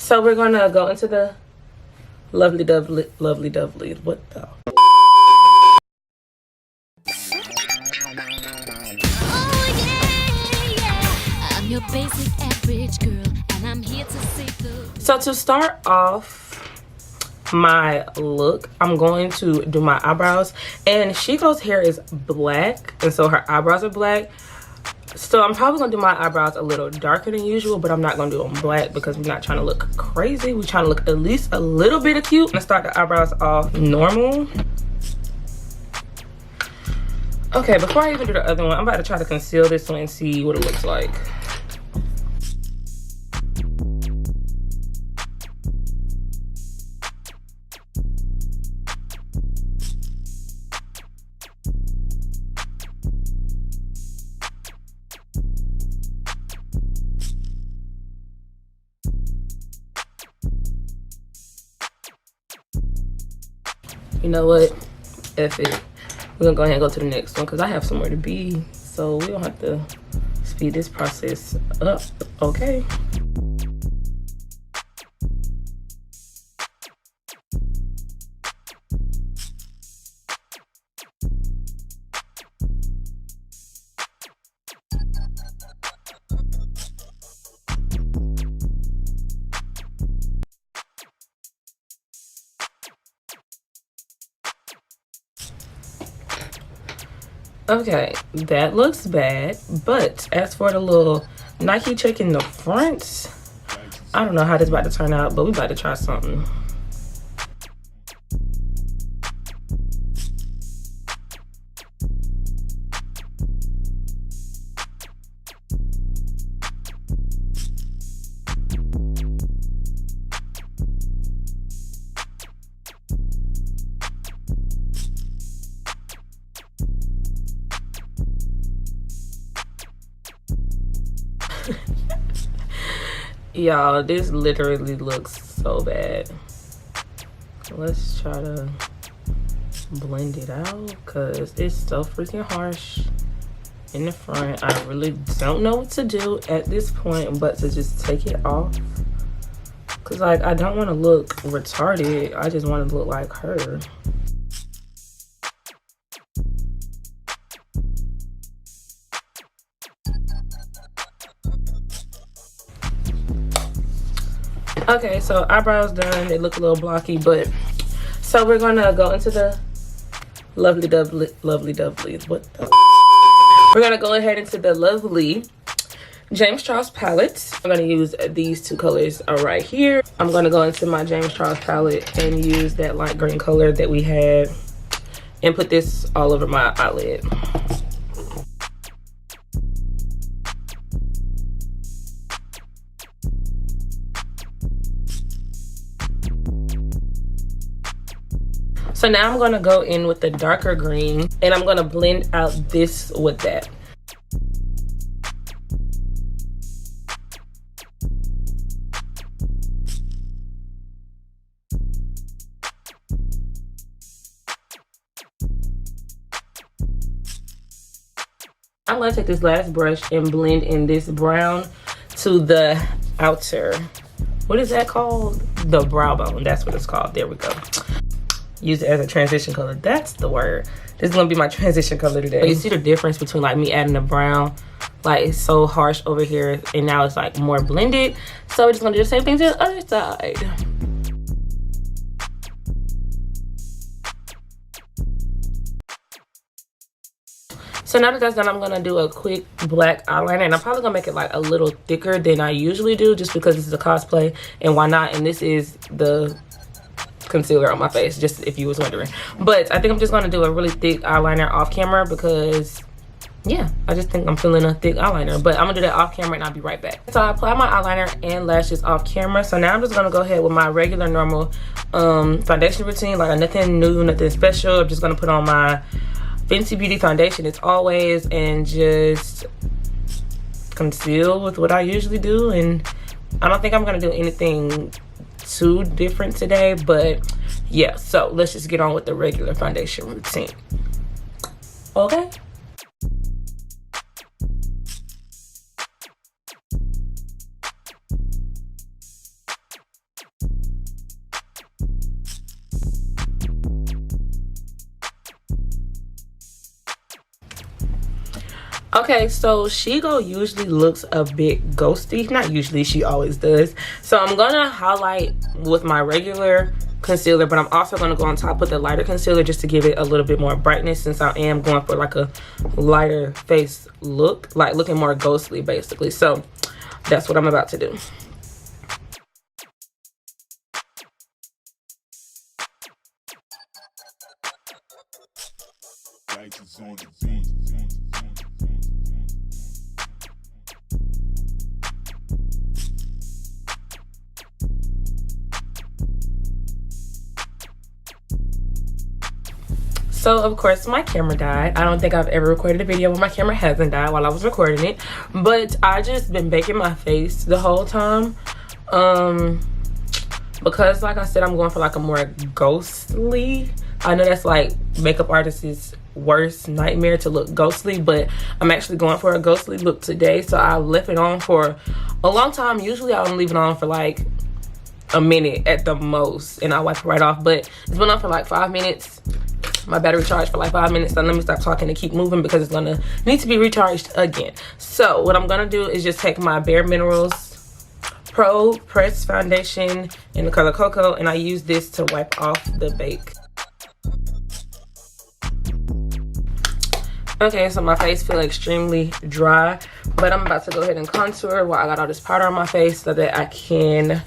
So we're gonna go into the lovely dovely. What the? I'm your basic average girl, and I'm here to save the. So to start off my look, I'm going to do my eyebrows, and Shego's hair is black, and so her eyebrows are black. So I'm probably gonna do my eyebrows a little darker than usual, but I'm not gonna do them black because we're not trying to look crazy. We're trying to look at least a little bit of cute. I'm gonna start the eyebrows off normal. Okay, before I even do the other one, I'm about to try to conceal this one and see what it looks like. You know what? F it. We're gonna go ahead and go to the next one because I have somewhere to be. So we don't have to speed this process up, okay? Okay, that looks bad, but as for the little Nike check in the front, I don't know how this is about to turn out, but we about to try something. Y'all, this literally looks so bad. Let's try to blend it out because it's so freaking harsh in the front. I really don't know what to do at this point but to just take it off, because like I don't want to look retarded. I just want to look like her. Okay, so eyebrows done. They look a little blocky, but so we're gonna go into the lovely dovely. What the? We're gonna go ahead into the lovely James Charles palette. I'm gonna use these two colors right here. I'm gonna go into my James Charles palette and use that light green color that we had and put this all over my eyelid. So now I'm gonna go in with the darker green and I'm gonna blend out this with that. I'm gonna take this last brush and blend in this brown to the outer, what is that called? The brow bone, that's what it's called. There we go. Use it as a transition color. That's the word. This is gonna be my transition color today. You see the difference between like me adding the brown, like it's so harsh over here, and now it's like more blended. So we're just gonna do the same thing to the other side. So now that that's done, I'm gonna do a quick black eyeliner, and I'm probably gonna make it like a little thicker than I usually do, just because this is a cosplay, and why not? And this is the concealer on my face, just if you was wondering. But I think I'm just gonna do a really thick eyeliner off camera because yeah, I just think I'm feeling a thick eyeliner. But I'm gonna do that off camera and I'll be right back. So I applied my eyeliner and lashes off camera. So now I'm just gonna go ahead with my regular normal foundation routine, like nothing new, nothing special. I'm just gonna put on my Fenty Beauty foundation as always and just conceal with what I usually do. And I don't think I'm gonna do anything too different today, but yeah, so let's just get on with the regular foundation routine. Okay. Okay, so Shego usually looks a bit ghosty. Not usually, she always does. So I'm gonna highlight with my regular concealer, but I'm also gonna go on top with the lighter concealer just to give it a little bit more brightness, since I am going for like a lighter face look, like looking more ghostly basically. So that's what I'm about to do. So of course my camera died. I don't think I've ever recorded a video where my camera hasn't died while I was recording it, but I just been baking my face the whole time because like I said, I'm going for like a more ghostly. I know that's like makeup artists' worst nightmare, to look ghostly, but I'm actually going for a ghostly look today. So I left it on for a long time. Usually I don't leave it on for like a minute at the most and I wipe it right off, but it's been on for like 5 minutes. My battery charged for like 5 minutes, so let me stop talking and keep moving because it's gonna need to be recharged again. So what I'm gonna do is just take my Bare Minerals Pro Press Foundation in the color Cocoa, and I use this to wipe off the bake. Okay, so my face feels extremely dry, but I'm about to go ahead and contour while I got all this powder on my face so that I can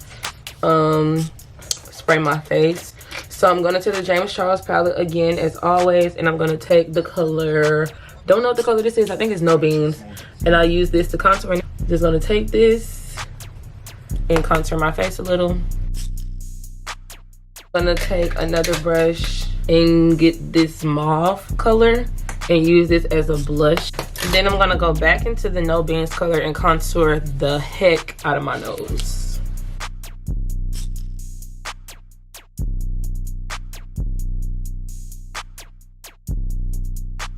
spray my face. So I'm going to the James Charles palette again as always, and I'm going to take the color, don't know what the color this is, I think it's No Beans, and I use this to contour. I'm just going to take this and contour my face a little. I'm going to take another brush and get this mauve color and use this as a blush. Then I'm going to go back into the No Beans color and contour the heck out of my nose.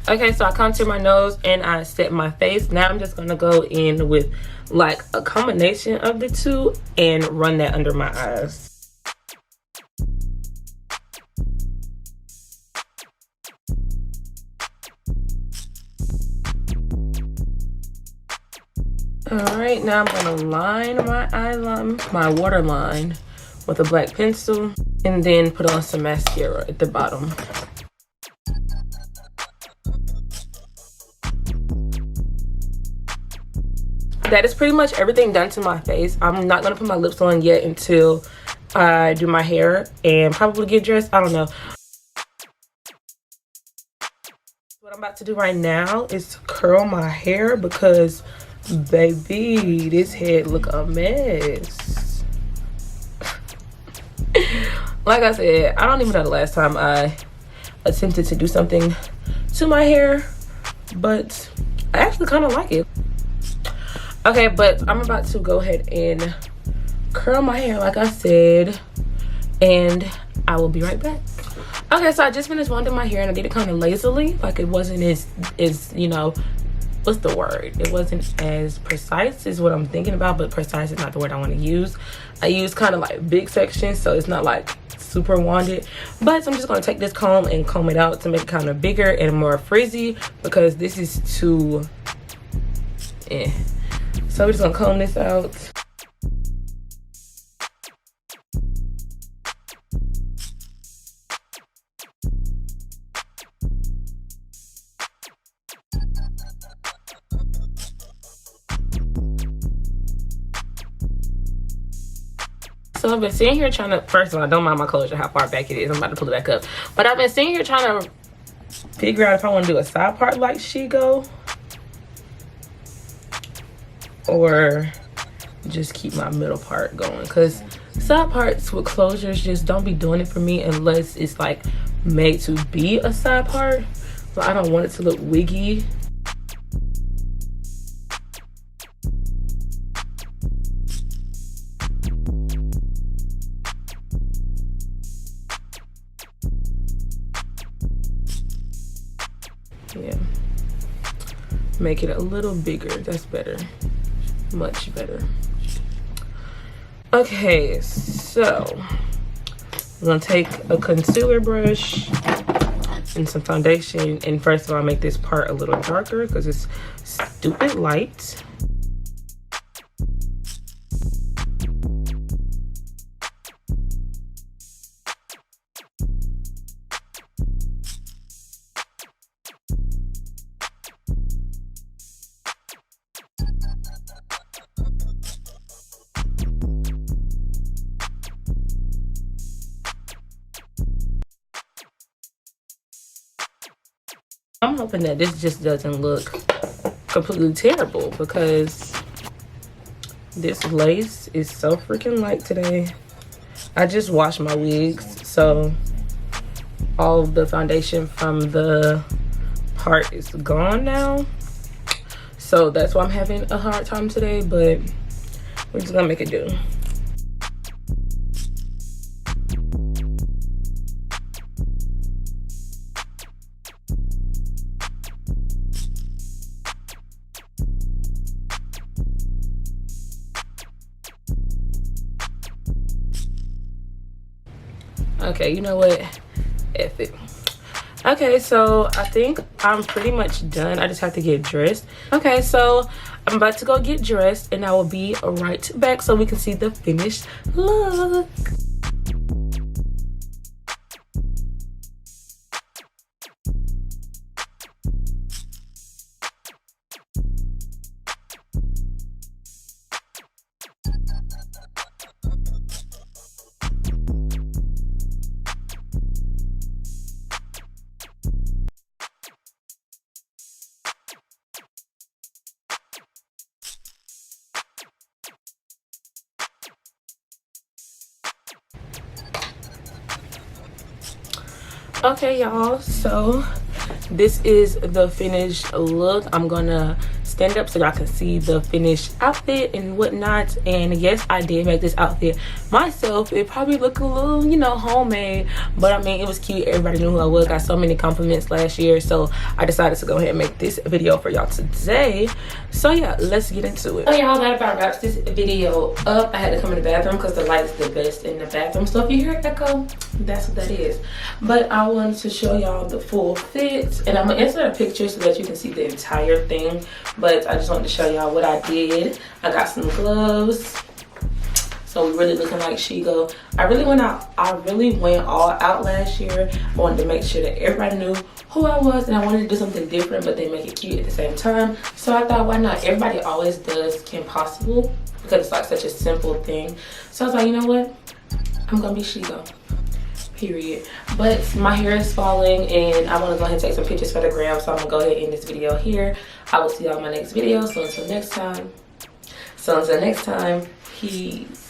Okay, so I contour my nose and I set my face. Now I'm just gonna go in with like a combination of the two and run that under my eyes. Alright, now I'm gonna line my eyeline, my waterline with a black pencil, and then put on some mascara at the bottom. That is pretty much everything done to my face. I'm not gonna put my lips on yet until I do my hair and probably get dressed. I don't know. What I'm about to do right now is curl my hair because, baby, this head look a mess. Like I said, I don't even know the last time I attempted to do something to my hair, but I actually kind of like it. Okay, but I'm about to go ahead and curl my hair like I said, and I will be right back. Okay, so I just finished winding my hair and I did it kind of lazily. Like it wasn't as you know, what's the word? It wasn't as precise is what I'm thinking about, but precise is not the word I want to use. I use kind of like big sections, so it's not like super wanded. But I'm just going to take this comb and comb it out to make it kind of bigger and more frizzy because this is too So we're just gonna comb this out. So I've been sitting here trying to, first of all, don't mind my closure, how far back it is. I'm about to pull it back up. But I've been sitting here trying to figure out if I want to do a side part like Shego or just keep my middle part going, because side parts with closures just don't be doing it for me unless it's like made to be a side part. So I don't want it to look wiggy. Yeah, make it a little bigger. That's better, much better. Okay, so I'm gonna take a concealer brush and some foundation. And first of all, make this part a little darker because it's stupid light. I'm hoping that this just doesn't look completely terrible because this lace is so freaking light today. I just washed my wigs, so all of the foundation from the part is gone now. So that's why I'm having a hard time today, but we're just gonna make it do. Okay, you know what? F it. Okay, so I think I'm pretty much done. I just have to get dressed. Okay, so I'm about to go get dressed and I will be right back so we can see the finished look. Okay, y'all, so this is the finished look. I'm gonna stand up so y'all can see the finished outfit and whatnot. And yes, I did make this outfit myself. It probably looked a little, you know, homemade, but I mean, it was cute. Everybody knew who I was. Got so many compliments last year, so I decided to go ahead and make this video for y'all today. So yeah, let's get into it. Oh y'all, that about wraps this video up. I had to come in the bathroom because the light's the best in the bathroom, so if you hear echo, that's what that is. But I wanted to show y'all the full fit, and I'm gonna insert a picture so that you can see the entire thing, but I just wanted to show y'all what I did. I got some gloves, so we really looking like Shego. I really went all out last year. I wanted to make sure that everybody knew who I was, and I wanted to do something different but then make it cute at the same time. So I thought, why not? Everybody always does Kim Possible because it's like such a simple thing. So I was like, you know what, I'm gonna be Shego, period. But my hair is falling and I want to go ahead and take some pictures for the gram, so I'm gonna go ahead and end this video here. I will see y'all in my next video. So until next time, peace.